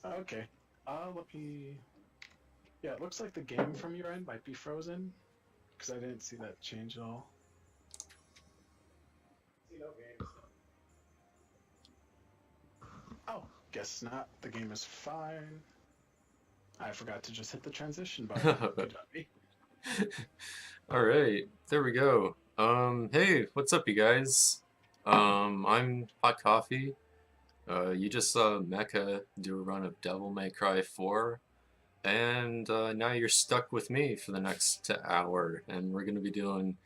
Okay. Let me. Yeah, it looks like the game from your end might be frozen because I didn't see that change at all. See no games. Oh, guess not. The game is fine. I forgot to just hit the transition button. Good on me. All right, there we go. Hey, what's up, you guys? I'm Hot Coffee. You just saw Mecha do a run of Devil May Cry 4, and now you're stuck with me for the next hour, and we're gonna be doing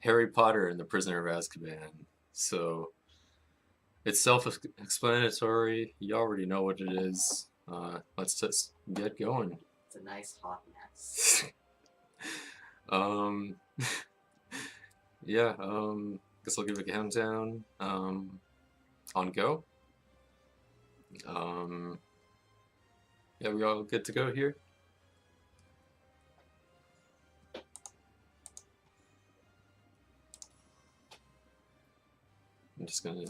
Harry Potter and the Prisoner of Azkaban. So it's self-explanatory. You already know what it is. Let's just get going. It's a nice hot mess. Um, yeah. Guess I'll give a countdown. On go. Um, yeah, we all good to go here? I'm just gonna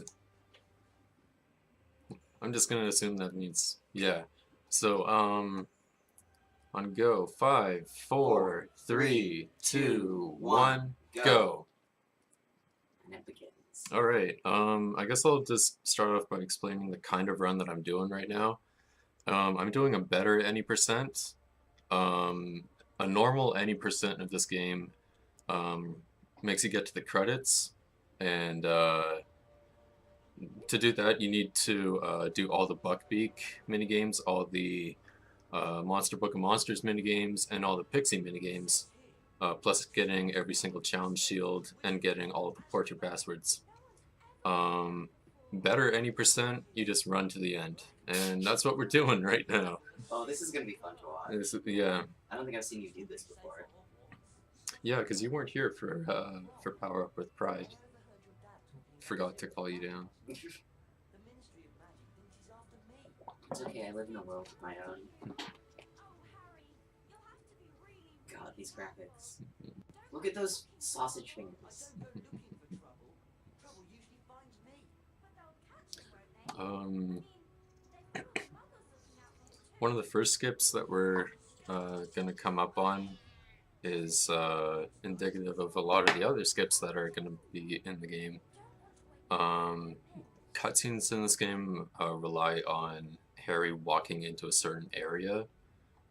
I'm just gonna assume that means yeah. So on go. Five, four, three, two, one, go. And it begins. All right. I guess I'll just start off by explaining the kind of run that I'm doing right now. I'm doing a better any percent. Um, a normal any percent of this game um, makes you get to the credits, and to do that, you need to do all the Buckbeak minigames, all the Monster Book of Monsters minigames, and all the Pixie minigames, plus getting every single challenge shield and getting all of the portrait passwords. Um, better any percent, you just run to the end, and that's what we're doing right now. Oh, this is gonna be fun to watch. Yeah, I don't think I've seen you do this before. yeah, because you weren't here for Power Up with Pride. Forgot to call you down. It's okay, I live in a world of my own. God, these graphics. Look at those sausage fingers. Um, one of the first skips that we're gonna come up on is indicative of a lot of the other skips that are gonna be in the game. Um, cutscenes in this game rely on Harry walking into a certain area.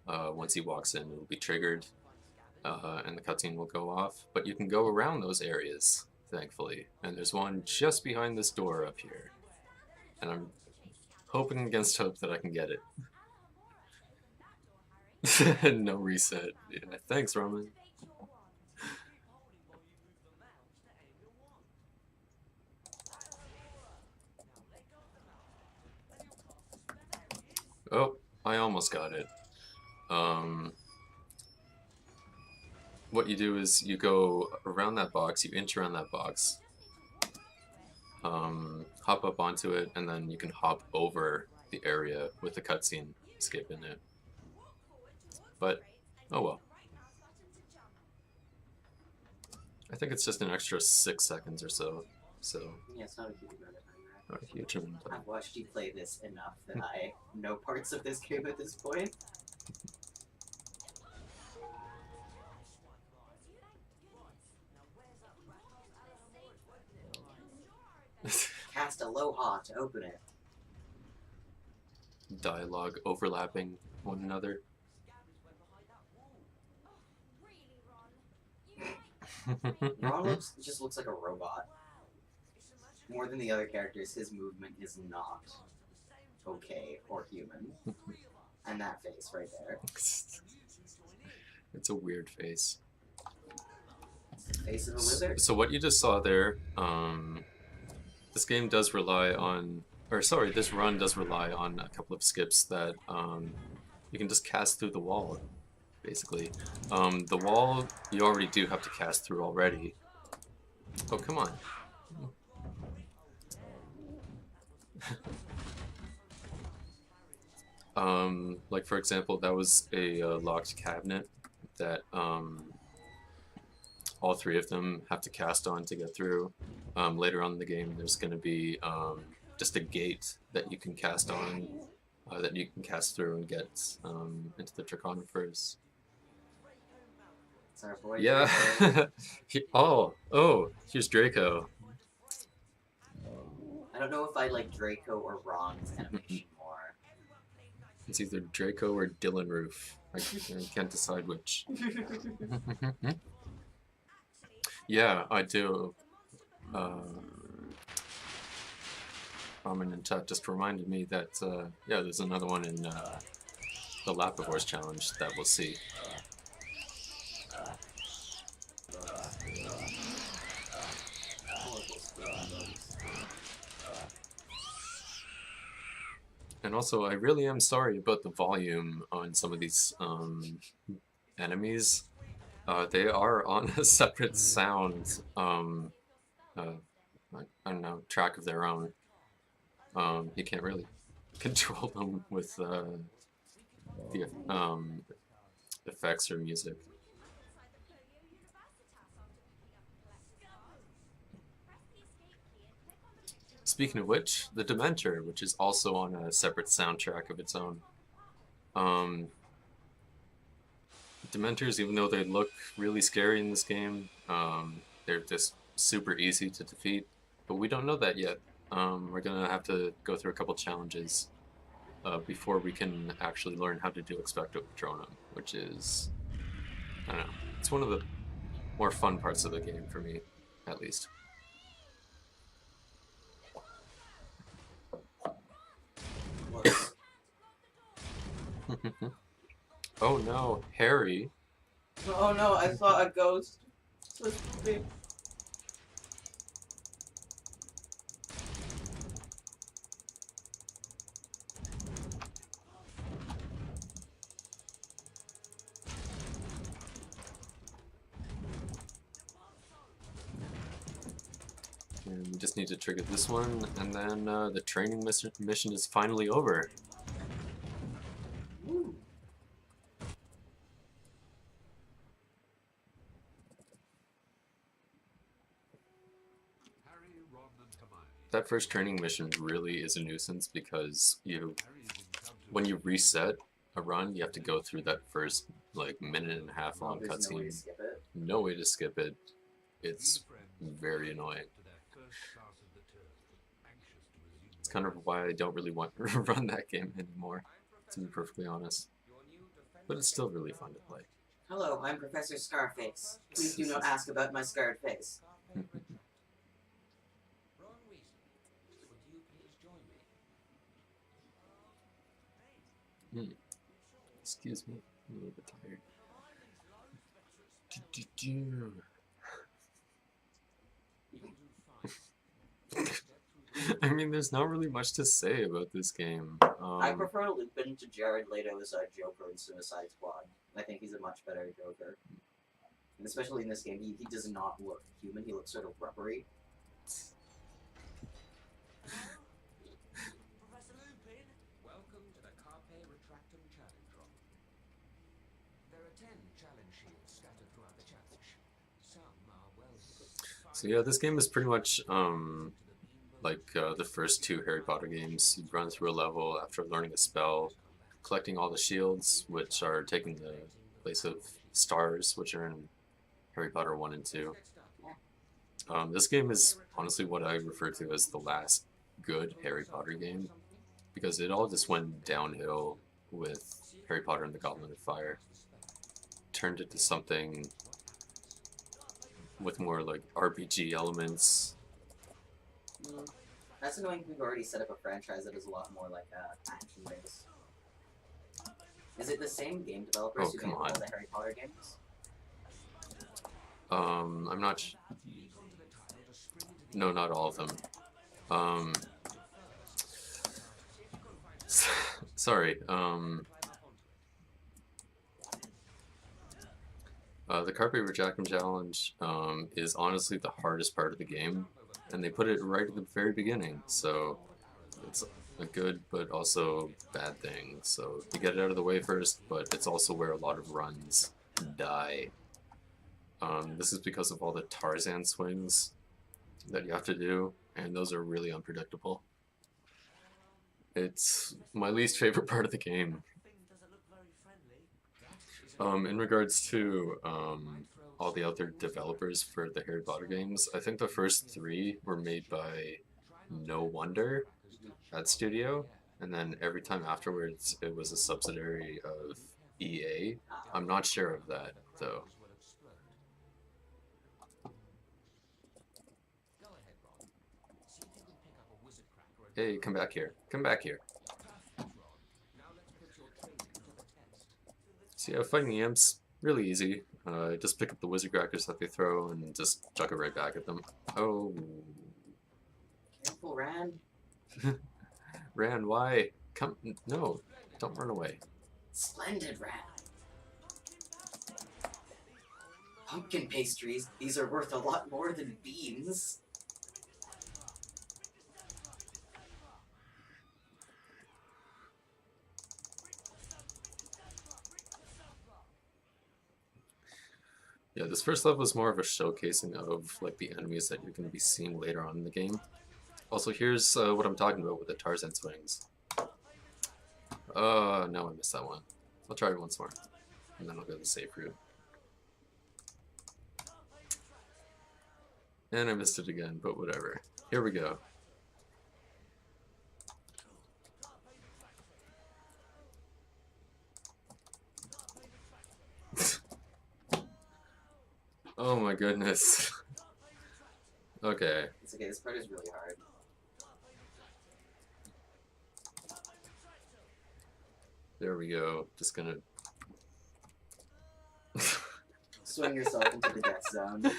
Once he walks in, it'll be triggered, and the cutscene will go off. But you can go around those areas, thankfully. And there's one just behind this door up here. And I'm hoping against hope that I can get it. No reset. Yeah, thanks, Roman. Oh, I almost got it. Um, what you do is you go around that box, you inch around that box, hop up onto it, and then you can hop over the area with the cutscene skip in it. But, oh well. I think it's just an extra 6 seconds or so. So, Yeah, it's not a huge amount of time, right? not a huge amount of time. I've watched you play this enough that I know parts of this game at this point. Cast Aloha to open it. Dialogue overlapping one another. Ron just looks like a robot. More than the other characters, his movement is not okay or human. And that face right there. It's a weird face. Face of a wizard. So what you just saw there, this game does rely on, or sorry, this run does rely on a couple of skips that you can just cast through the wall, basically. The wall you already do have to cast through already. Oh, come on. Like for example, that was a locked cabinet that all three of them have to cast on to get through. Later on in the game, there's going to be just a gate that you can cast on that you can cast through and get into the Draconifers. It's our boy Yeah. Draco. Here's Draco. I don't know if I like Draco or Ron's animation more. It's either Draco or Dylan Roof. I can't decide which. Yeah, I do. Ramen in chat just reminded me that, yeah, there's another one in the Lapivores challenge that we'll see. And also, I really am sorry about the volume on some of these enemies. They are on a separate sound, I don't know, track of their own. You can't really control them with the effects or music. Speaking of which, the Dementor, which is also on a separate soundtrack of its own. Dementors, even though they look really scary in this game, they're just super easy to defeat, but we don't know that yet. We're gonna have to go through a couple challenges before we can actually learn how to do Expecto Patronum, which is, I don't know, it's one of the more fun parts of the game for me, at least. Oh no, Harry. Oh no, I saw a ghost. So stupid. And we just need to trigger this one, and then the training mission is finally over. Ooh. That first training mission really is a nuisance because when you reset a run, you have to go through that first like minute and a half long There's no way to cutscene. skip it. No way to skip it. It's very annoying. It's kind of why I don't really want to run that game anymore, to be perfectly honest. But it's still really fun to play. Hello, I'm Professor Scarface. Please do not ask about my scarred face. Excuse me, I'm a little bit tired. I mean, there's not really much to say about this game. I prefer to loop into Jared Leto as a Joker in Suicide Squad. I think he's a much better Joker. And especially in this game, he does not look human, he looks sort of rubbery. Professor Lupin, welcome to the Carpe Retractum Challenge Room. There are 10 challenge shields scattered throughout the challenge. Some are well hidden. So yeah, this game is pretty much like the first two Harry Potter games. You run through a level after learning a spell, collecting all the shields, which are taking the place of stars, which are in Harry Potter 1 and 2. This game is honestly what I refer to as the last good Harry Potter game, because it all just went downhill with Harry Potter and the Goblet of Fire. Turned it to something with more like RPG elements. That's annoying. We've already set up a franchise that is a lot more like action based. Is it the same game developers who come made all on. the Harry Potter games? I'm not no, not all of them. Sorry, the Carpe Retractum Challenge is honestly the hardest part of the game, and they put it right at the very beginning, so it's a good but also bad thing. So you get it out of the way first, but it's also where a lot of runs die. This is because of all the Tarzan swings that you have to do, and those are really unpredictable. It's my least favorite part of the game. In regards to all the other developers for the Harry Potter games, I think the first 3 were made by No Wonder at Studio, and then every time afterwards it was a subsidiary of EA. I'm not sure of that though. Hey, come back here. Come back here. So yeah, fighting the imps, really easy. Just pick up the wizard crackers that they throw and just chuck it right back at them. Oh. Careful, Rand. Rand, why? Come, no, don't run away. Splendid, Rand. Pumpkin pastries, these are worth a lot more than beans. Yeah, this first level is more of a showcasing of like the enemies that you're going to be seeing later on in the game. Also, here's what I'm talking about with the Tarzan swings. No, I missed that one. I'll try it once more, and then I'll go to the safe route. And I missed it again, but whatever. Here we go. Oh my goodness. Okay. It's okay, this part is really hard. There we go. Just gonna Swing yourself into the death zone.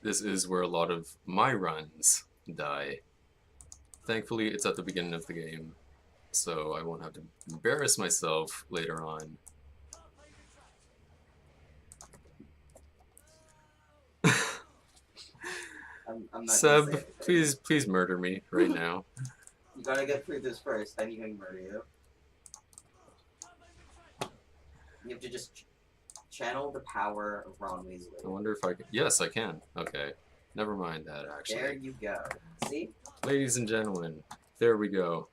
This is where a lot of my runs die. Thankfully, it's at the beginning of the game, so I won't have to embarrass myself later on. I'm not Seb, please murder me right now. You gotta get through this first, then you can murder you. You have to just channel the power of Ron Weasley. I wonder if I can. Yes, I can. Okay. Never mind that, actually. There you go. See? Ladies and gentlemen, there we go.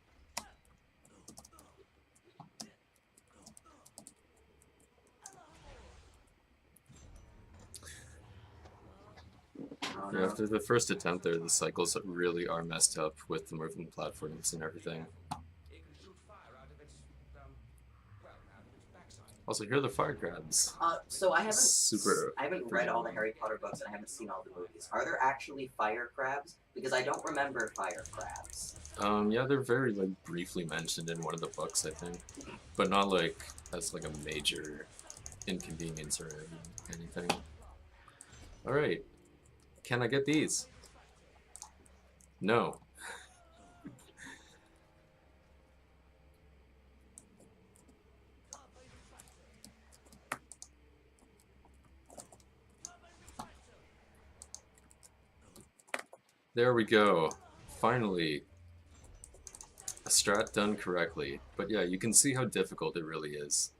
Oh, Yeah, no. after the first attempt there, the cycles really are messed up with the moving platforms and everything. Also, here are the fire crabs. So I haven't Super. I haven't read all the Harry Potter books and I haven't seen all the movies. Are there actually fire crabs? Because I don't remember fire crabs. Yeah, they're very like briefly mentioned in one of the books, I think, but not like as like a major inconvenience or anything. All right, can I get these? No. There we go. Finally. A strat done correctly. But yeah, you can see how difficult it really is.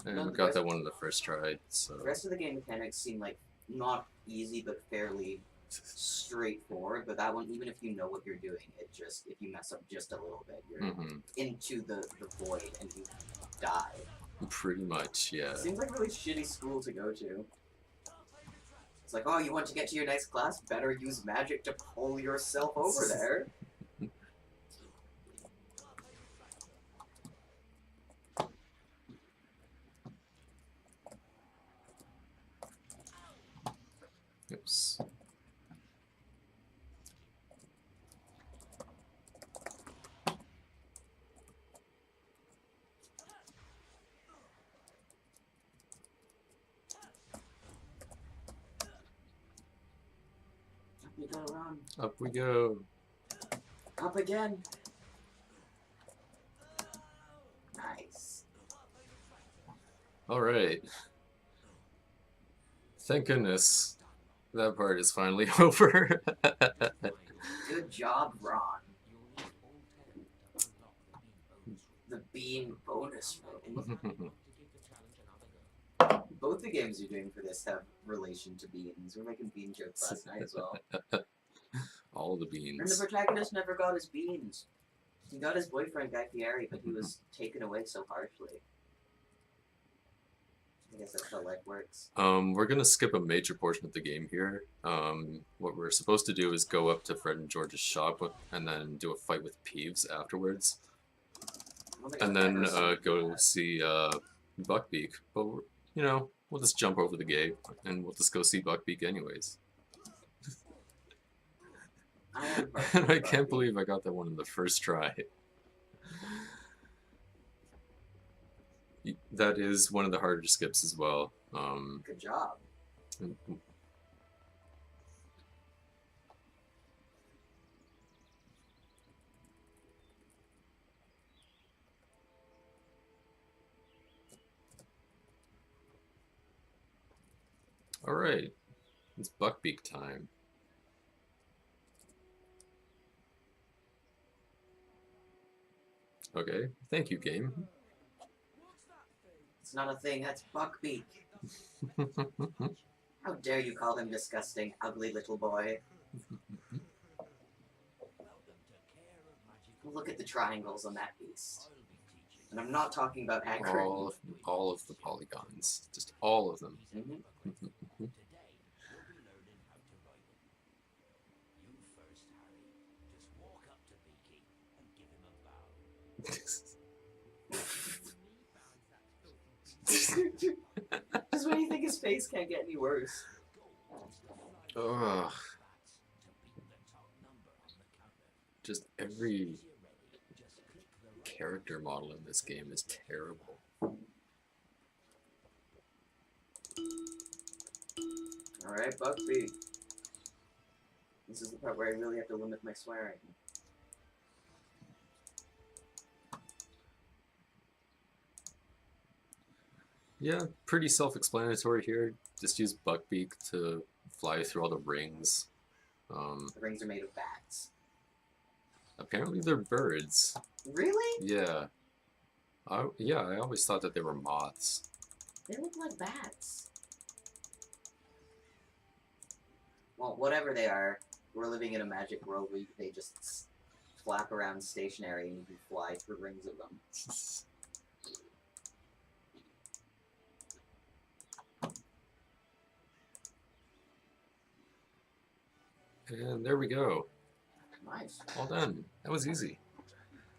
And we got that one in the first try, so... The rest of the game mechanics seem like not easy but fairly straightforward, but that one, even if you know what you're doing, it just, if you mess up just a little bit, you're into the void and you die. Pretty much, yeah. Seems like a really shitty school to go to. It's like, oh, you want to get to your next class? Better use magic to pull yourself over there. Oops. We gotta run. Up we go. Up again. Nice. Alright. Thank goodness that part is finally over. Good job, Ron. The bean bonus room. Both Both the games you're doing for this have relation to beans. We're making bean jokes last night as well. All the And the beans. protagonist never got his beans. He got his boyfriend Guy Fieri, but he was taken away so harshly. I guess that's how life works. We're gonna skip a major portion of the game here. What we're supposed to do is go up to Fred and George's shop and then do a fight with Peeves afterwards, I don't think and I've then ever seen go that. see Buckbeak. But you know, we'll just jump over the gate and we'll just go see Buckbeak anyways. I am And I can't believe I got that one in the first try. That is one of the harder skips as well. Good job. Alright, it's Buckbeak time. Okay, thank you, game. It's not a thing, that's Buckbeak. How dare you call him disgusting, ugly little boy? Look at the triangles on that beast. And I'm not talking about accurate. all of the polygons, just all of them. Mhm. Just when you think his face can't get any worse. Ugh. Just every character model in this game is terrible. Alright, Buckbeak. This is the part where I really have to limit my swearing. Yeah, pretty self-explanatory here. Just use Buckbeak to fly through all the rings. The rings are made of bats. Apparently they're birds. Really? Yeah. Yeah, I always thought that they were moths. They look like bats. Well, whatever they are, we're living in a magic world where they just flap around stationary and you can fly through rings of them. And there we go. Nice. All done. That was easy.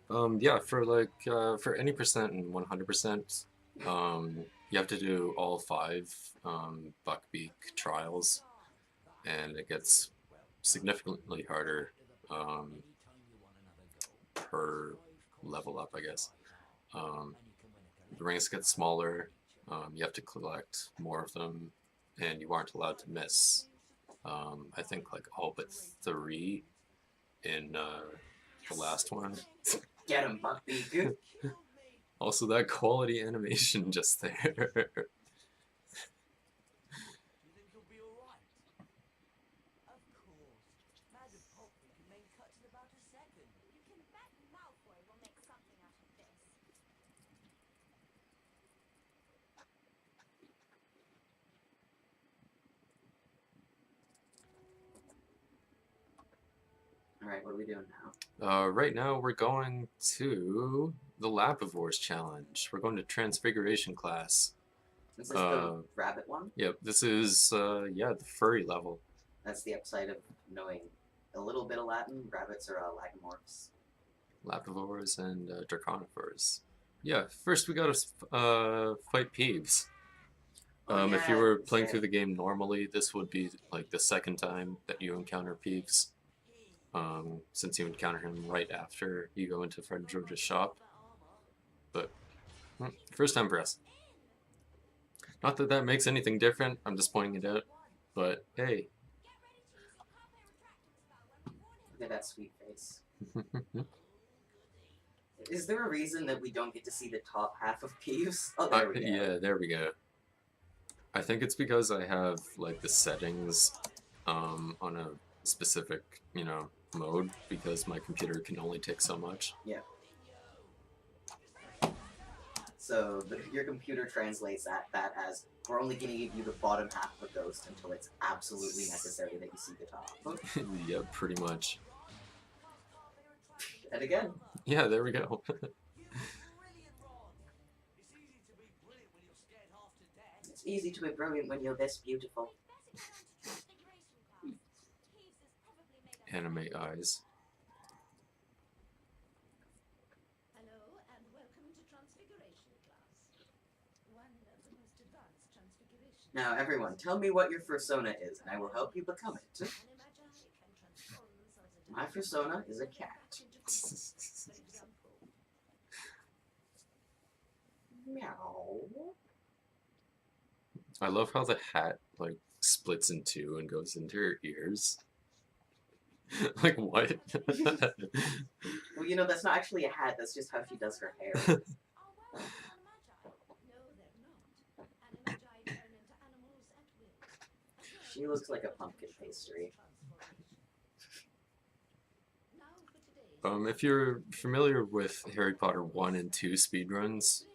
Yeah, for any percent and 100%, you have to do all 5 Buckbeak trials, and it gets significantly harder per level up, I guess. The rings get smaller, you have to collect more of them, and you aren't allowed to miss. I think like all but 3 in the last one. Get him, Buckbeak. Also, that quality animation just there. Do you think you'll be alright? Of course. Madam Poppy can make cuts in about a second. You can bet Malfoy will make something out of this. Alright, what are we doing now? Right now, we're going to the Lapivores challenge. We're going to Transfiguration class. Is this the rabbit one? Yep, this is, yeah, the furry level. That's the upside of knowing a little bit of Latin. Rabbits are lagomorphs. Lapivores and Draconifers. Yeah, first we gotta fight Peeves. If you were playing through the game normally, this would be like the second time that you encounter Peeves. Since you encounter him right after you go into Fred and George's shop. But, first time for us. Not that that makes anything different, I'm just pointing it out. But, hey. Look at that sweet face. Is there a reason that we don't get to see the top half of Peeves? Oh, there we go. Yeah, there we go. I think it's because I have, like, the settings on a specific, you know, mode, because my computer can only take so much. Yeah. So your computer translates that as, we're only going to give you the bottom half of a ghost until it's absolutely necessary that you see the top. Yeah, pretty much. And again, Yeah, there we go. it's easy to be brilliant when you're this beautiful. Anime eyes. Hello and welcome to Transfiguration class. One of the most advanced transfiguration. Now, everyone, tell me what your persona is, and I will help you become it. An Imagi can transform themselves into My persona is a cat. For example, Meow. I love how the hat like splits in two and goes into her ears. Like what? Well, you know, that's not actually a hat, that's just how she does her hair. oh well, no, they're not. An Imagi turn into animals at will. She looks like a pumpkin pastry. Now for today's If you're familiar with Harry Potter 1 and 2 speedruns,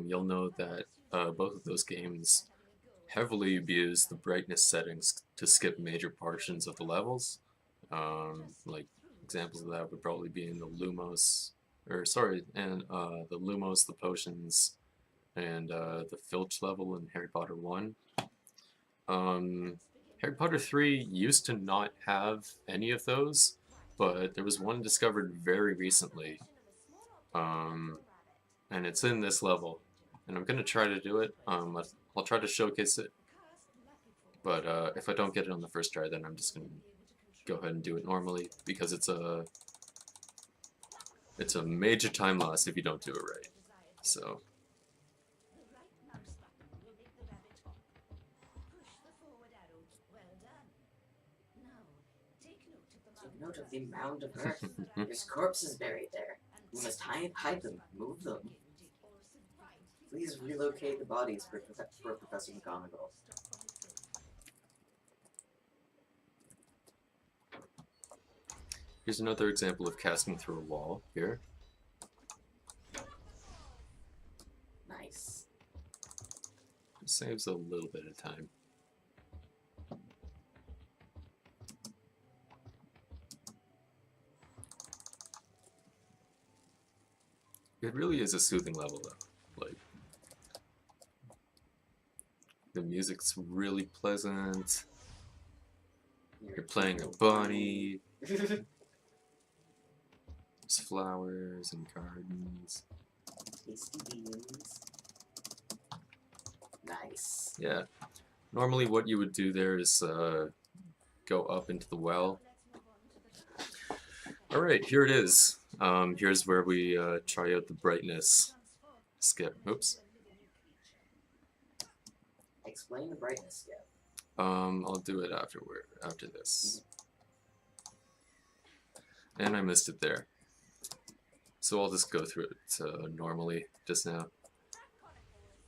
you'll know that both of those games heavily abuse the brightness settings to skip major portions of the levels. Like examples of that would probably be in the Lumos, the Lumos, the potions, and the Filch level in Harry Potter 1. Harry Potter 3 used to not have any of those, but there was one discovered very recently, and it's in this level, and I'm going to try to do it. I'll try to showcase it, but if I don't get it on the first try, then I'm just going to go ahead and do it normally, because it's a major time loss if you don't do it right. So the right mouse button will make the rabbit hop. Push the forward arrow. Well done. Now, take note of the Mound of earth. There's corpses buried there. We must hide them, move them. Please relocate the bodies for Professor McGonagall. here's another example of casting through a wall here. Nice. It saves a little bit of time. It really is a soothing level though. Like, the music's really pleasant. You're playing a bunny. There's flowers and gardens. Tasty beans. Nice. Yeah. Normally what you would do there is go up into the well. Alright, here it is. Here's where we try out the brightness. Skip. Oops. Explain the brightness skip. I'll do it after this. And I missed it there. So I'll just go through it normally just now.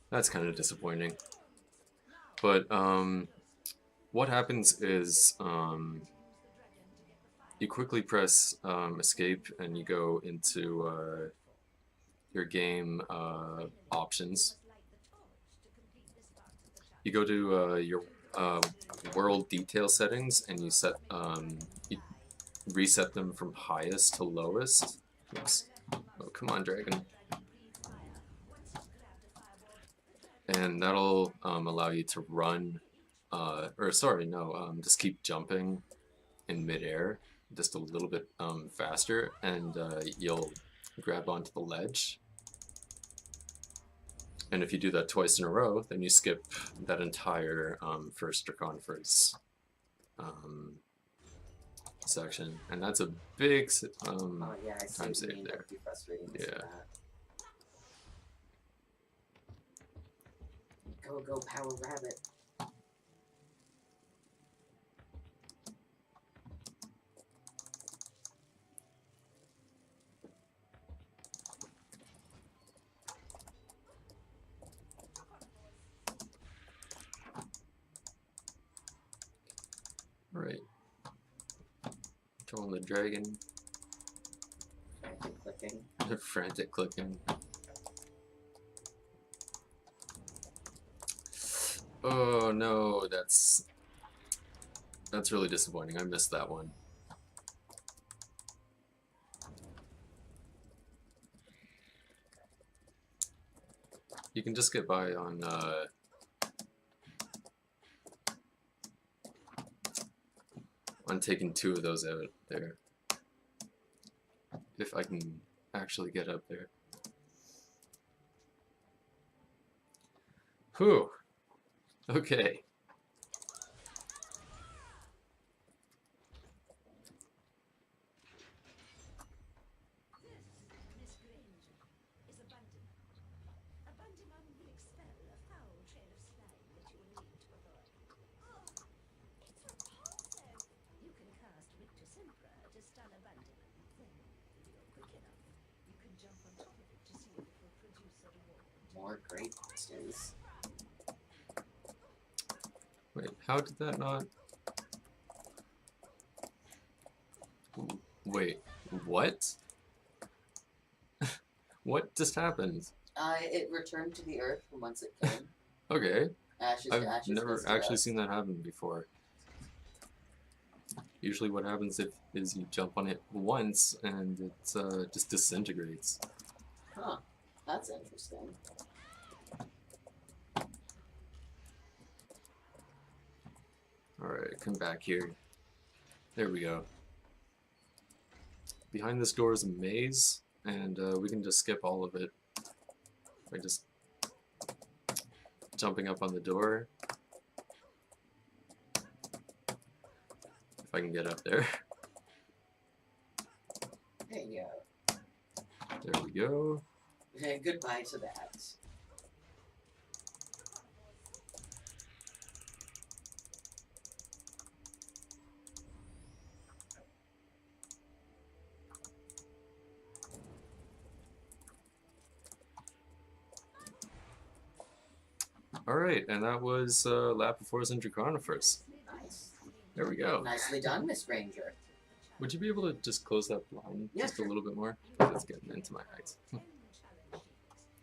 That's kind of disappointing. But what happens is you quickly press escape and you go into your game options. You go to your world detail settings and you set you reset them from highest to lowest. Oops. Oh, come on, dragon. And that'll allow you to run, just keep jumping in midair just a little bit faster, and you'll grab onto the ledge. And if you do that twice in a row, then you skip that entire first Draconifers section, and that's a big Yeah, I see time what you save mean, there. that'd be frustrating to see Yeah. that. Go, Power Rabbit. Right. Controlling the dragon. Frantic clicking. Frantic clicking. Oh no, that's really disappointing. I missed that one. You can just get by on taking 2 of those out there. If I can actually get up there. Whew. Okay. Miss Granger is a Bundyman. A Bundyman will expel a foul trail of slime that you will need to avoid. Oh, it's repulsive. You can cast Victor Sempra to stun a Bundyman. Then, if you're quick enough, you can jump on top of it to see if it will produce a reward. More great monsters. Wait, how did that not? Wait, what? What just happened? It returned to the earth from whence it came. Okay, Ashes I've to ashes. never dust to actually dust. seen that happen before. Usually what happens is you jump on it once and it just disintegrates. Huh. That's interesting. Alright, come back here. There we go. Behind this door is a maze, and we can just skip all of it by just jumping up on the door. If I can get up there. There you There we go. go. Goodbye to that. Alright, and that was Lap Before Draconiferous. Nice. There we go. Nicely done, Miss Granger. Would you be able to just close that blind Yeah, just a sure. little bit more? Because it's getting into my eyes. 10 challenge sheets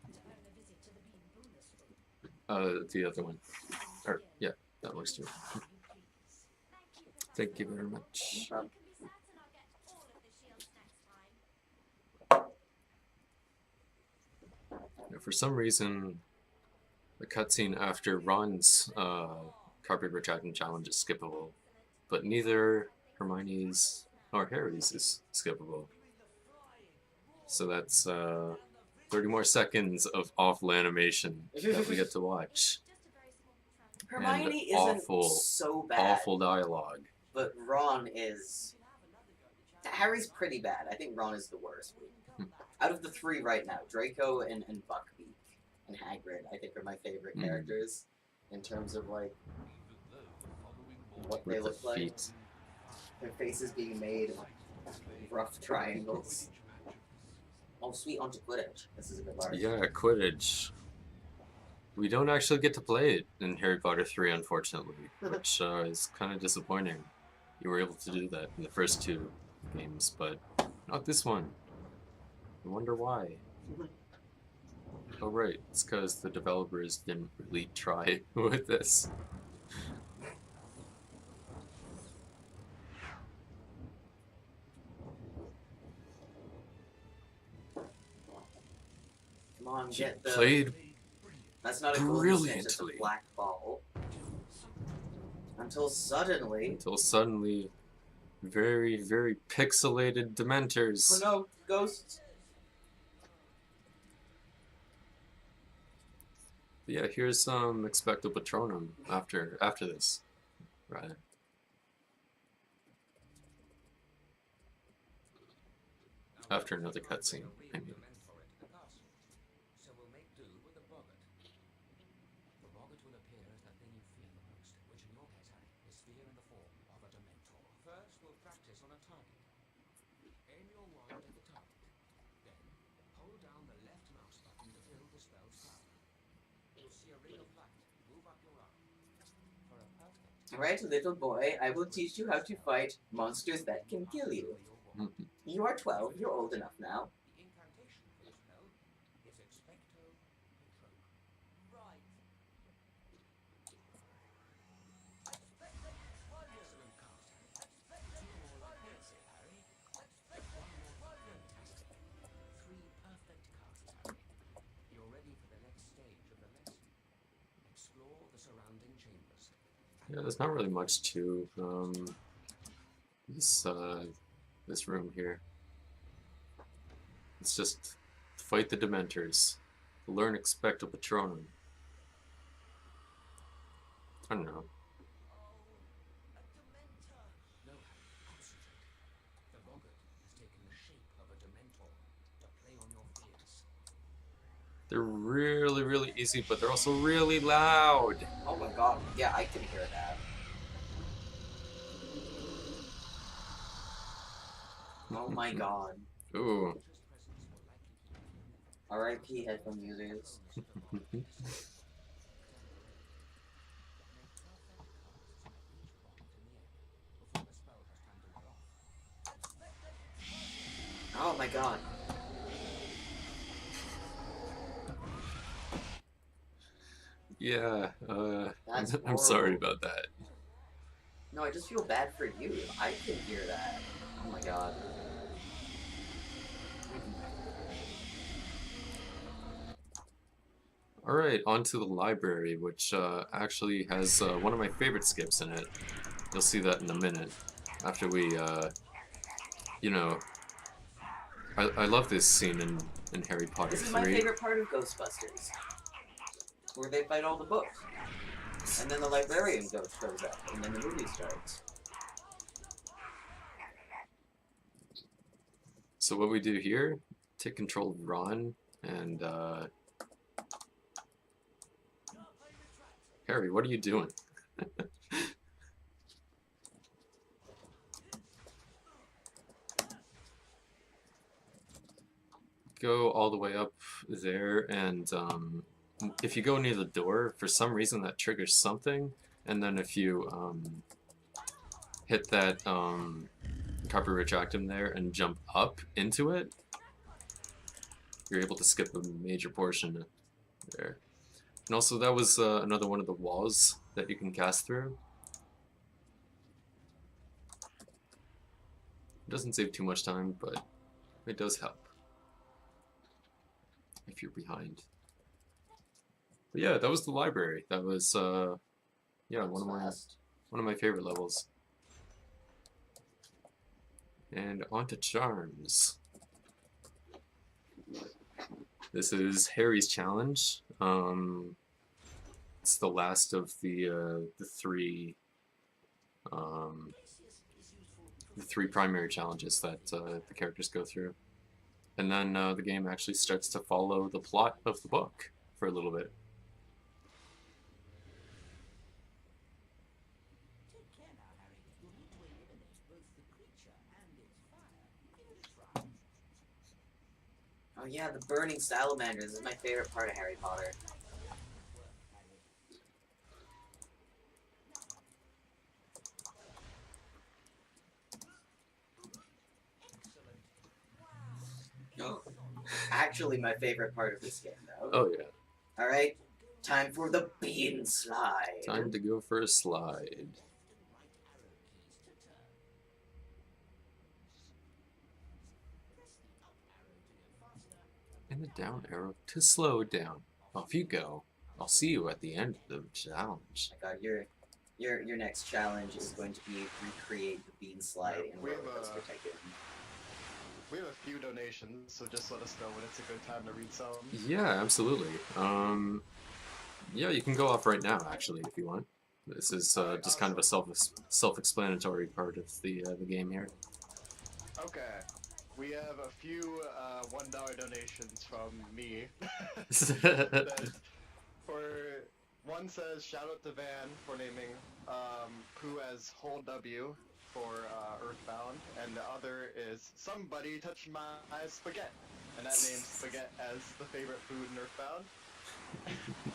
to earn a visit to the Bean bonus room. The other one. Or, yeah, that works too. Thank you very much. Um, Now, for some reason, the cutscene after Ron's carpet retracting challenge is skippable, but neither Hermione's nor Harry's is skippable. So that's 30 more seconds of awful animation that we get to watch. Hermione And isn't so bad, Awful dialogue. but Ron is. Harry's pretty bad. I think Ron is the worst. Out of the 3 right now, Draco and Buckbeak and Hagrid, I think, are my favorite characters in terms of like what they With the look like. feet. Their faces being made of rough triangles. Oh, sweet, onto Quidditch. This is a good large. Yeah, Quidditch. We don't actually get to play it in Harry Potter 3, unfortunately, which is kind of disappointing. You were able to do that in the first 2 games, but not this one. I wonder why. Oh right, it's because the developers didn't really try with this. Come on, get the. Played That's not a golden snitch, it's a brilliantly. black ball. Until suddenly. very, very pixelated Dementors. Oh no, ghosts. But yeah, here's some Expecto Patronum after this. Right. After another cutscene, I mean. So we'll make do with the boggart. The boggart will appear as the thing you fear the most, which in your case, Harry, is fear in the form of a Dementor. First, we'll practice on a target. Aim your wand at the target. Then, hold down the left mouse button to fill the spell's power. You'll see a ring of light. Move up your arm. For a perfect... Alright, little boy, I will teach you how to fight monsters that can kill you. You are 12, you're old enough now. The incantation for the spell is Expecto Patronum. Right. Yeah, there's not really much to this this room here. It's just fight the Dementors, learn Expecto Patronum. I don't know. A Dementor. No, Harry, concentrate. The boggart has taken the shape of a Dementor to play on your fears. They're really, really easy, but they're also really loud. Oh my god, yeah, I can hear that. Oh my god. Ooh. R.I.P. headphone users. Oh my god. Yeah, That's I'm sorry horrible. about that. No, I just feel bad for you. I can hear that. Oh my god. Alright, on to the library, which actually has one of my favorite skips in it. You'll see that in a minute. After we, you know, I love this scene in Harry Potter This 3. is my favorite part of Ghostbusters. Where they fight all the books. And then the librarian ghost shows up, and then the movie starts. So what we do here, take control of Ron, and Harry, what are you doing? Go all the way up there, and if you go near the door, for some reason that triggers something, and then if you hit that copper retractum there and jump up into it, you're able to skip a major portion there. And also that was another one of the walls that you can cast through. It doesn't save too much time, but it does help if you're behind. But yeah, that was the library. That was yeah, one of my favorite levels. And on to charms. This is Harry's challenge. It's the last of the three primary challenges that the characters go through. And then the game actually starts to follow the plot of the book for a little bit. Take care now, Harry. You'll need to eliminate both the creature and its fire. Give it a try. Oh yeah, the burning salamanders is my favorite part of Harry Potter. Oh, actually my favorite part of this game though. Oh yeah. Alright, time for the bean slide. Time to go for a slide. And the down arrow to slow down. Off you go. I'll see you at the end of the challenge. Oh my god, your next challenge is going to be recreate the bean slide in We have Roller Coaster a- Tycoon. We have a few donations, so just let us know when it's a good time to read some. Yeah, absolutely. Yeah, you can go off right now, actually, if you want. This is just kind of a self-explanatory part of the game here. Okay. We have a few $1 donations from me. For one says shout out to Van for naming Pooh as Whole W for Earthbound, and the other is somebody touched my spaghetti, and that names spaghetti as the favorite food in Earthbound.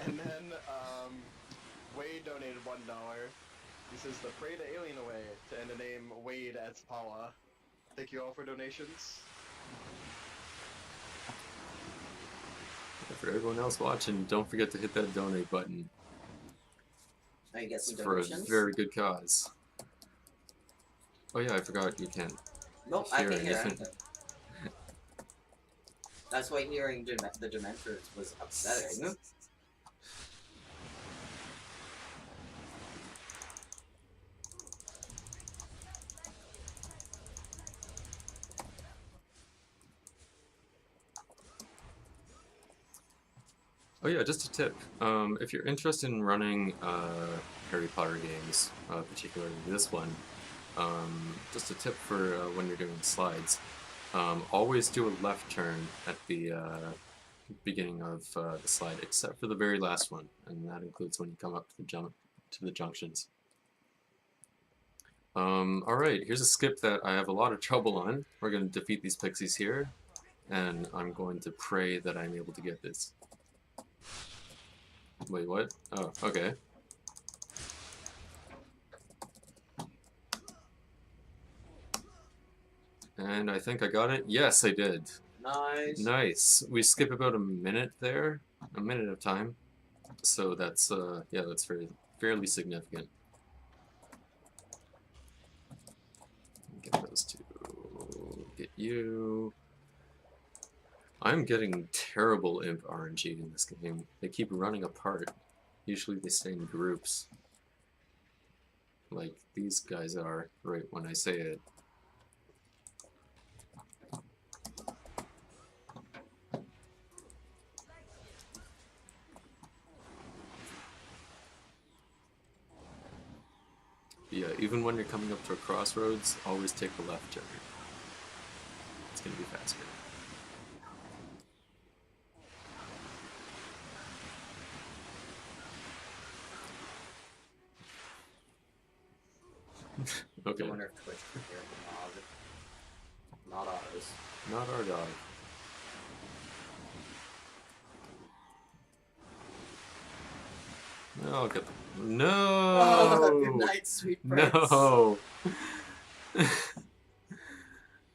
And then Wade donated $1. He says to pray the alien away, and to name Wade as Paula. Thank you all for donations. For everyone else watching, don't forget to hit that donate button. Now you get It's some for a donations. very good cause. Oh yeah, I forgot you can. Nope, I can hearing hear it. anything. That's why hearing the Dementors was upsetting. Oh yeah, just a tip. If you're interested in running Harry Potter games, particularly this one, just a tip for when you're doing slides. Always do a left turn at the beginning of the slide, except for the very last one, and that includes when you come up to the junctions. Alright, here's a skip that I have a lot of trouble on. We're going to defeat these pixies here, and I'm going to pray that I'm able to get this. Wait, what? Oh, okay. And I think I got it. Yes, I did. Nice. Nice. We skip about a minute there, a minute of time. So that's yeah, that's fairly significant. Get those two. Get you. I'm getting terrible imp RNG in this game. They keep running apart. Usually they stay in groups. Like these guys are, right when I say it. Yeah, even when you're coming up to a crossroads, always take the left turn. It's gonna be faster. Okay. I wonder if Twitch can hear the dog. Not ours. Not our dog. No, I'll get them. No! Oh, good night, sweet prince. No!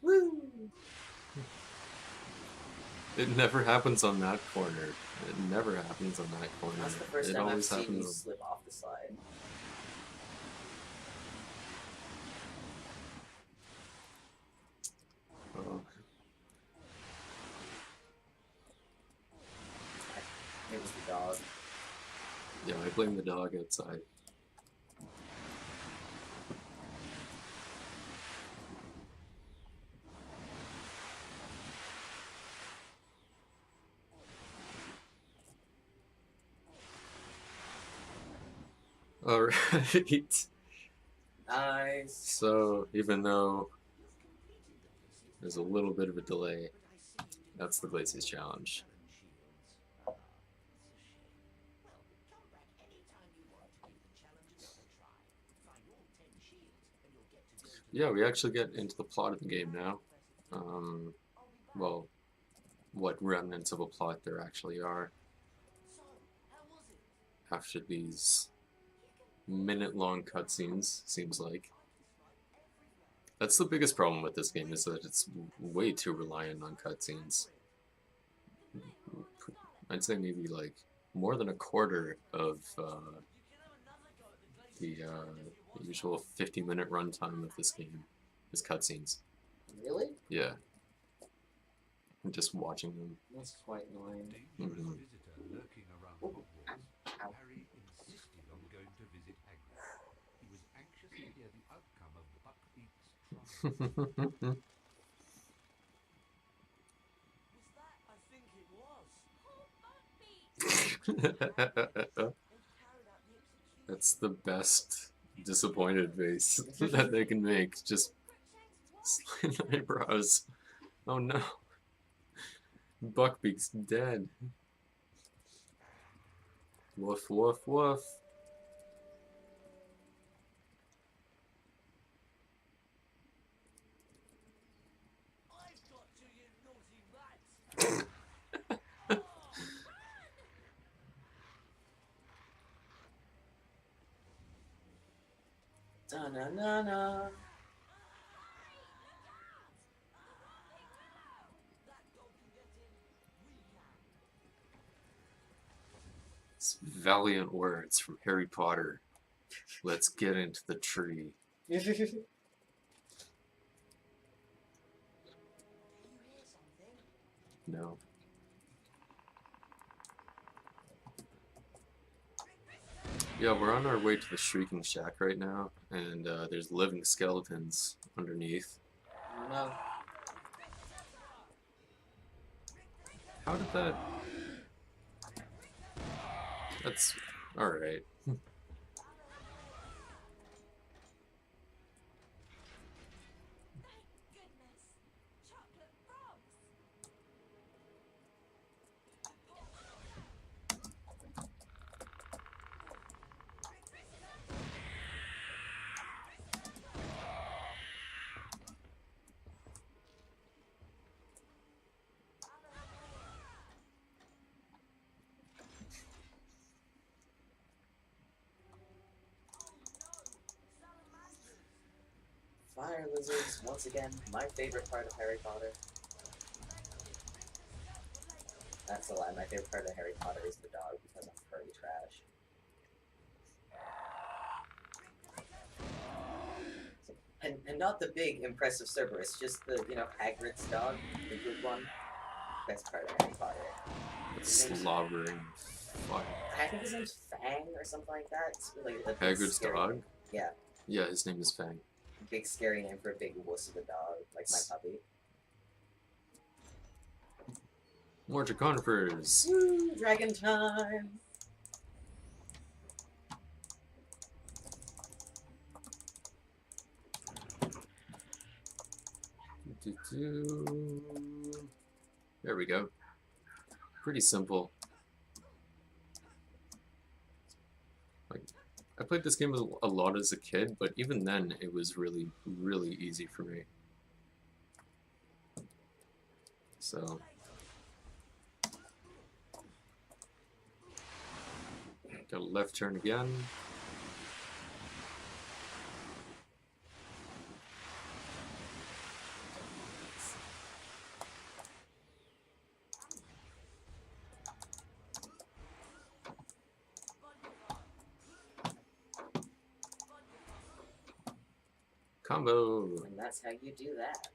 Woo! It never happens on that corner. It never happens on that corner. That's the first it time I've always seen you happens. slip off the slide. Oh. It was the dog. Yeah, I blame the dog outside. Alright. Nice. So, even though there's a little bit of a delay, that's the Glaciers challenge. Yeah, we actually get into the plot of the game now. Well, what remnants of a plot there actually are after these minute-long cutscenes, seems like. That's the biggest problem with this game, is that it's way too reliant on cutscenes. I'd say maybe like more than a quarter of the usual 50-minute runtime of this game is cutscenes. Really? Yeah. And just watching them. That's quite annoying. Mhm. Ooh. Ow. Harry insisted on going to visit Hagrid. He was anxious to hear the outcome of Buckbeak's trial. Was that? I think it was. Oh, Buckbeak! They carried out the That's the best disappointed face that they can make. Just slit the eyebrows. Oh no. Buckbeak's dead. Woof, woof, woof. I've got to, you naughty rats! Da-na-na-na. It's valiant words from Harry Potter. Let's get into the tree. No. Yeah, we're on our way to the Shrieking Shack right now, and there's living skeletons underneath. No. How did that... That's alright. Thank goodness. Chocolate frogs. Fire lizards, once again, my favorite part of Harry Potter. That's a lie. My favorite part of Harry Potter is the dog because I'm furry trash. And not the big, impressive Cerberus, just the, you know, Hagrid's dog, the good one. Best part of Harry Potter. Slobbering. Fuck. I think his name's Fang or something like that. It's like a big Hagrid's scary dog? name. Yeah, Yeah, his name is Fang. big scary name for a big wuss of a dog, like my puppy. More Draconifers! Woo, dragon time! There we go. Pretty simple. Like, I played this game a lot as a kid, but even then it was really, really easy for me. So, got a left turn again. Combo! And that's how you do that.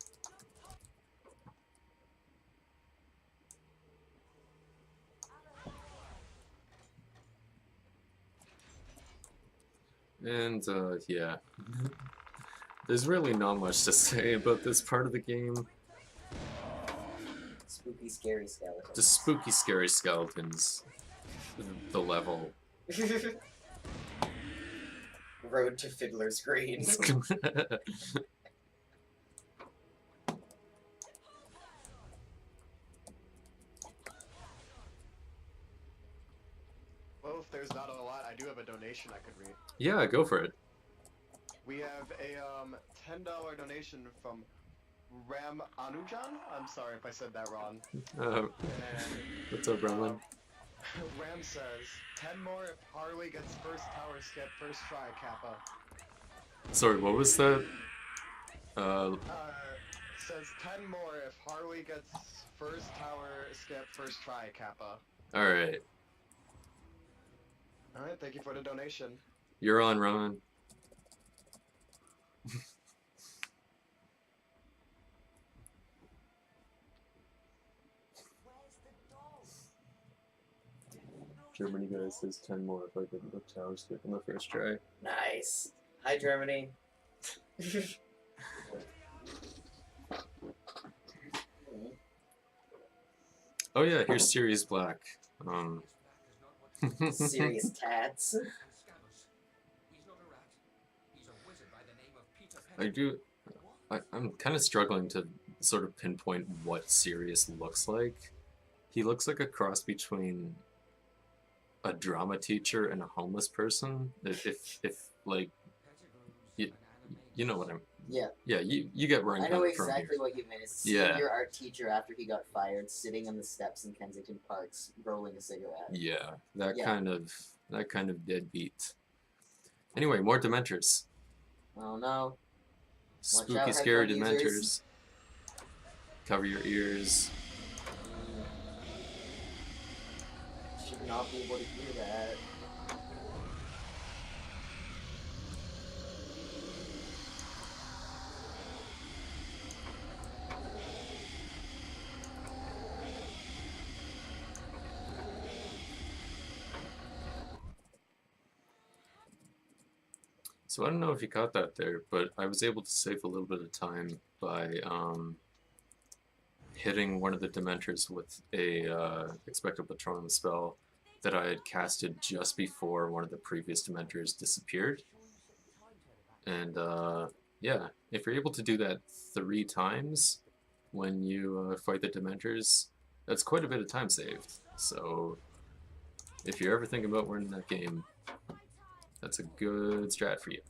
And, yeah. There's really not much to say about this part of the game. Spooky, scary skeleton. Just spooky, scary skeletons. The level. Road to Fiddler's Green. Well, if there's not a lot, I do have a donation I could read. Yeah, go for it. We have a $10 donation from Ram Anujan. I'm sorry if I said that wrong. Uh, And what's up, Roman? Ram says 10 more if Harley gets first tower skip first try, Kappa. Sorry, what was that? Says 10 more if Harley gets first tower skip first try, Kappa. Alright. Alright, thank you for the donation. You're on, Roman. Where's the dog? Germany guy says 10 more if I get the tower skip on the first try. Nice. Hi, Germany. Oh yeah, here's Sirius Black. Serious tats. I do. I'm kind of struggling to sort of pinpoint what Sirius looks like. He looks like a cross between a drama teacher and a homeless person. If like, you know what I'm. Yeah. Yeah, you get where I'm I know coming from here. exactly what you mean. It's Yeah. your art teacher after he got fired, sitting on the steps in Kensington Parks, rolling a cigarette. Yeah, that Yeah. kind of deadbeat. Anyway, more Dementors. Oh no. Spooky, out, scary headphone Dementors. users. Cover your ears. Should not be able to hear that. So I don't know if you caught that there, but I was able to save a little bit of time by hitting one of the Dementors with a Expecto Patronum spell, that I had casted just before one of the previous Dementors disappeared. And yeah, if you're able to do that 3 times when you fight the Dementors, that's quite a bit of time saved. So if you're ever thinking about winning that game, that's a good strat for you.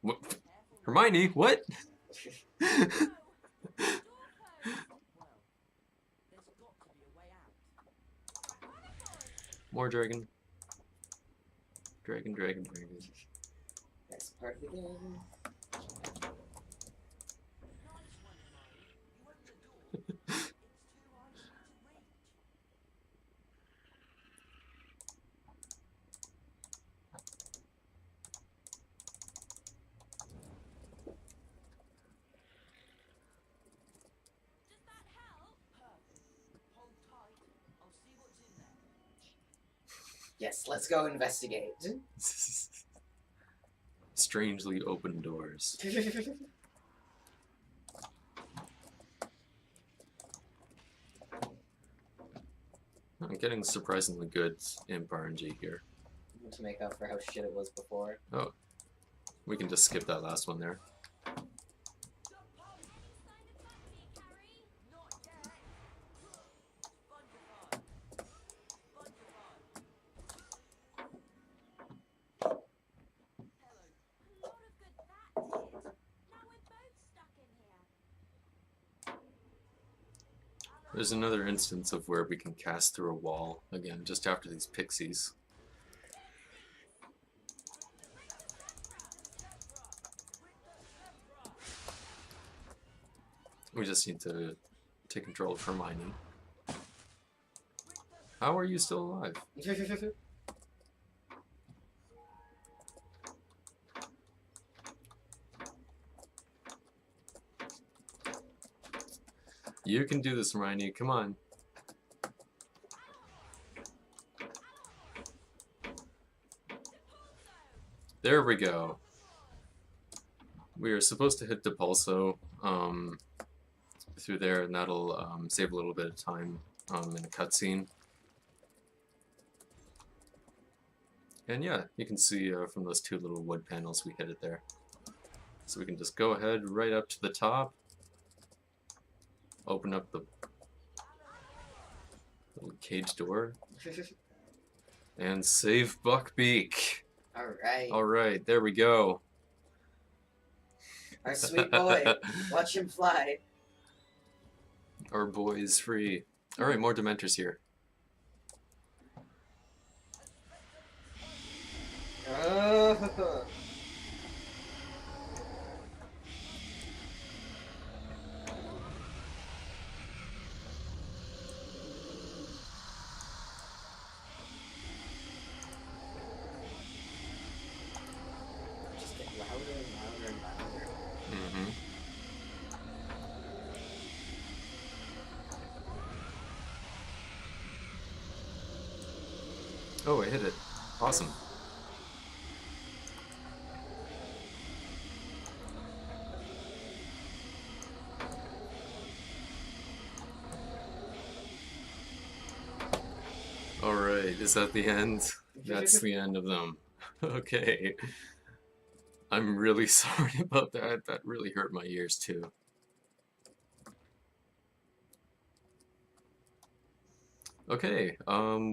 What? Hermione, what? More dragon. Dragon. Next part of the game. Yes, let's go investigate. Strangely open doors. I'm getting surprisingly good imp RNG here. To make up for how shit it was before. Oh, we can just skip that last one there. There's another instance of where we can cast through a wall, again, just after these pixies. We just need to take control of Hermione. How are you still alive? You can do this, Hermione. Come on. There we go. We are supposed to hit Depulso through there, and that'll save a little bit of time in a cutscene. And yeah, you can see from those 2 little wood panels we hit it there. So we can just go ahead right up to the top. Open up the little cage door and save Buckbeak. Alright. Alright, there we go. Our sweet boy. Watch him fly. Our boy is free. Alright, more Dementors here. Oh. Just get louder and louder and louder. Mm-hmm. Oh, I hit it. Awesome. Alright, is that the end? That's the end of them. Okay. I'm really sorry about that. That really hurt my ears too. Okay,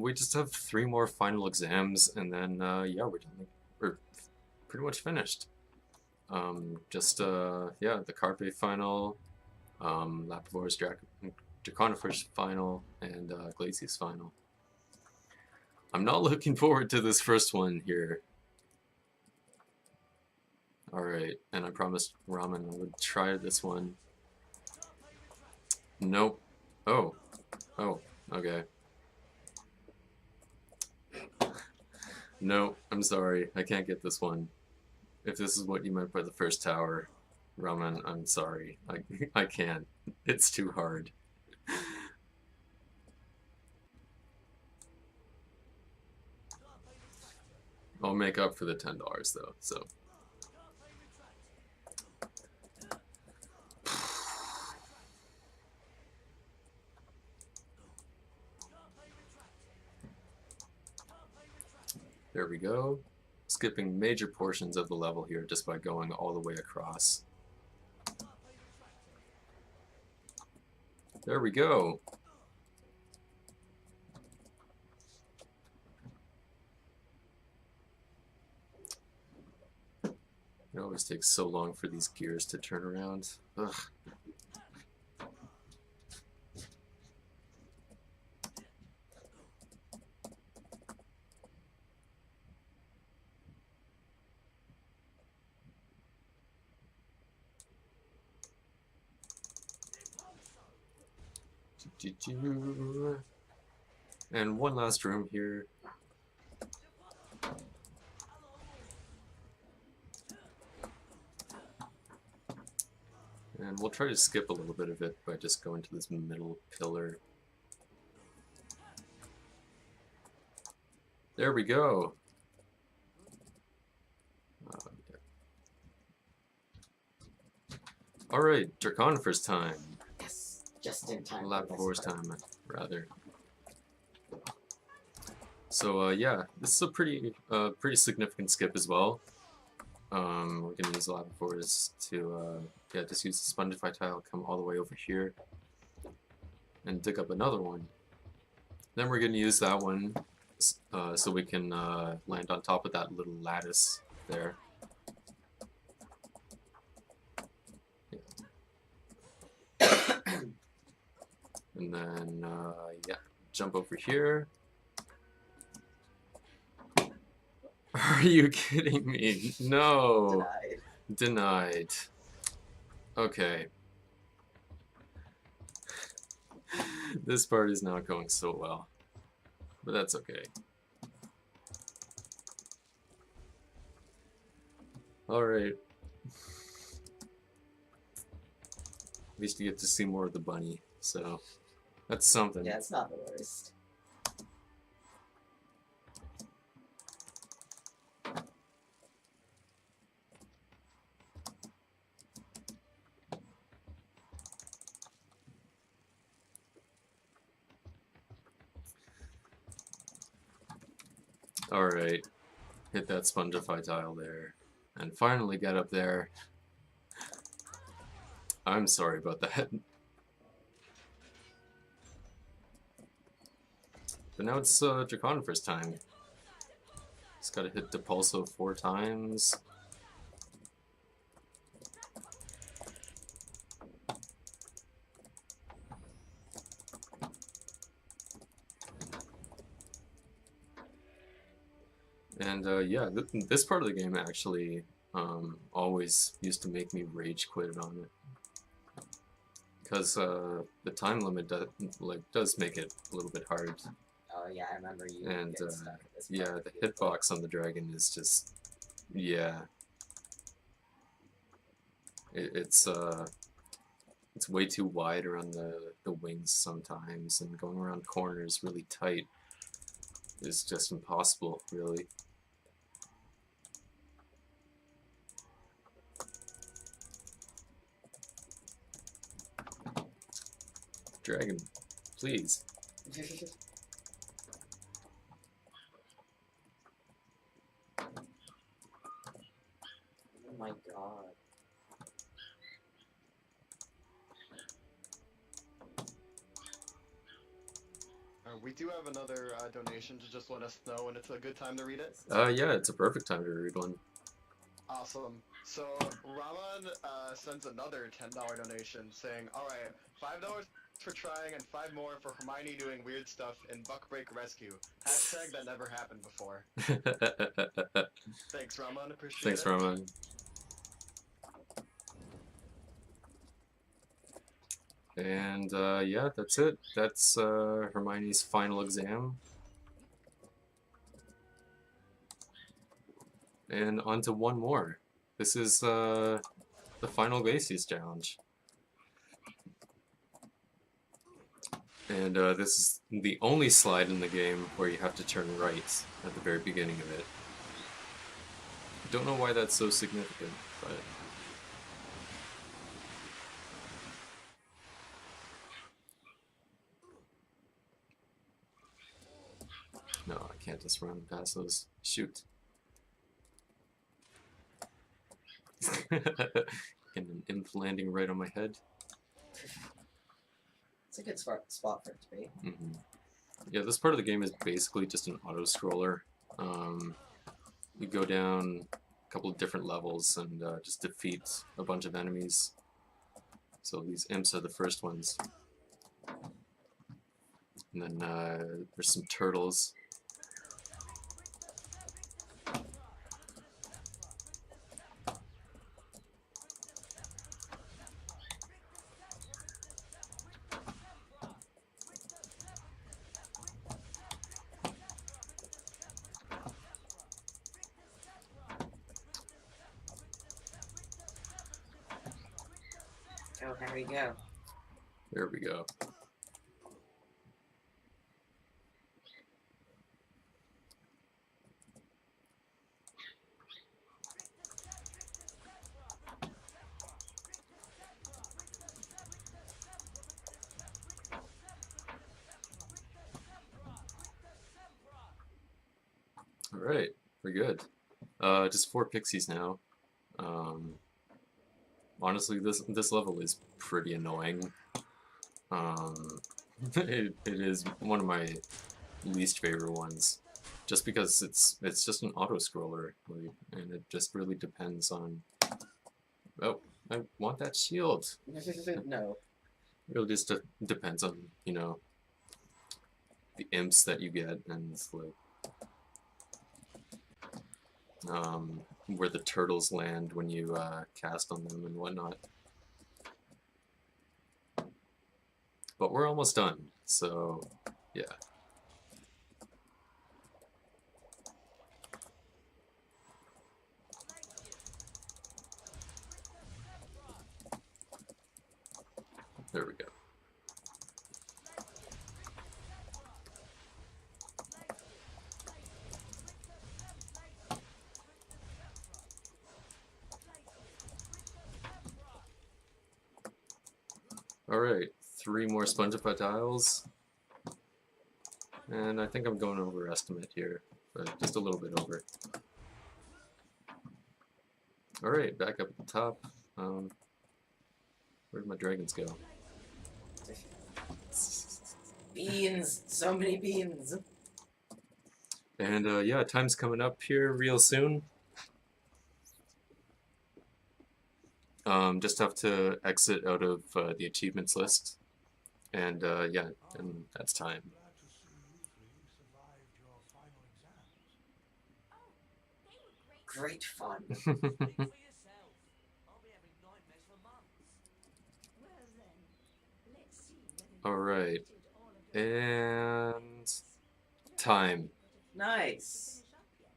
we just have 3 more final exams, and then yeah, we're pretty much finished. Yeah, the Carpe final, Lapivor's Draconifer's final, and Glacius final. I'm not looking forward to this first one here. Alright, and I promised Ramen I would try this one. Nope. Oh, okay. No, I'm sorry, I can't get this one. If this is what you meant by the first tower, Ramen, I'm sorry. I can't. It's too hard. I'll make up for the $10 though, so. There we go. Skipping major portions of the level here just by going all the way across. There we go. It always takes so long for these gears to turn around. Ugh. And one last room here. And we'll try to skip a little bit of it by just going to this middle pillar. There we go. Yeah. Alright, Draconifer's time. Yes, just in time. Lapivor's time, rather. So yeah, this is a pretty significant skip as well. We're gonna use Lapivors to yeah, just use the Spongify tile, come all the way over here, and dig up another one. Then we're gonna use that one so we can land on top of that little lattice there. And then yeah, jump over here. Are you kidding me? No. Denied. Okay. This part is not going so well. But that's okay. Alright. At least you get to see more of the bunny, so that's something. Yeah, it's not the worst. Alright, hit that Spongify tile there, and finally get up there. I'm sorry about that. But now it's Draconifer's time. Just gotta hit Depulso 4 times. And yeah, this part of the game actually always used to make me rage quit on it, because the time limit does make it a little bit hard. Oh yeah, I remember you. And getting stuck at this yeah, part the repeatedly. hitbox on the dragon is just, yeah, it's way too wide around the wings sometimes, and going around corners really tight is just impossible, really. Dragon, please. Oh my god. We do have another donation to just let us know when it's a good time to read it. Yeah, it's a perfect time to read one. Awesome. So Raman sends another $10 donation saying, "Alright, $5 for trying and 5 more for Hermione doing weird stuff in Buckbreak Rescue. Hashtag that never happened before." Thanks, Raman. Appreciate Thanks, it. Roman. And yeah, that's it. That's Hermione's final exam. And on to one more. This is the final Glacius challenge. And this is the only slide in the game where you have to turn right at the very beginning of it. Don't know why that's so significant, but... No, I can't just run past those. Shoot. Getting an imp landing right on my head. It's a good spot for it to be. Mm-hmm. Yeah, this part of the game is basically just an auto-scroller. You go down a couple of different levels and just defeat a bunch of enemies. So these imps are the first ones. And then there's some turtles. Oh, there we go. There we go. Alright, we're good. Just 4 pixies now. Honestly, this level is pretty annoying. It is one of my least favorite ones, just because it's just an auto scroller, like, and it just really depends on. Oh, I want that shield. No. It really just depends on, you know, the imps that you get and like where the turtles land when you cast on them and whatnot. But we're almost done, so yeah. There we go. Alright, 3 more Spongify tiles. And I think I'm going over estimate here, but just a little bit over. Alright, back up at the top. Where'd my dragons go? Beans! So many beans! And yeah, time's coming up here real soon. Just have to exit out of the achievements list. And yeah, and that's time. Glad to see you three survived your final exams. Oh, they were great. Great fun. Speak for yourself. I'll be having nightmares for months. Well then, let's see whether Alright, you did all of your and time. Nice.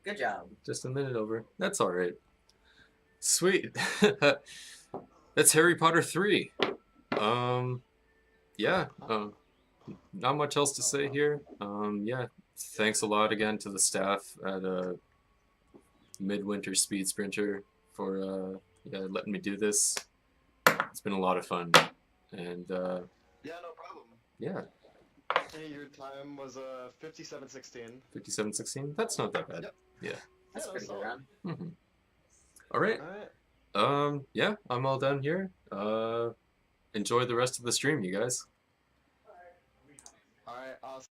Good job. Just a minute over. That's alright. Sweet. That's Harry Potter 3. Yeah, not much else to say here. Yeah, thanks a lot again to the staff at Midwinter Speed Sprinter for yeah, letting me do this. It's been a lot of fun. And Yeah, no problem. yeah, Hey, your time was 57:16. 57:16. That's not that bad. Yep. Yeah. That's a pretty good solid. run. All right. All right. Yeah, I'm all done here. Enjoy the rest of the stream, you guys. All right. Awesome.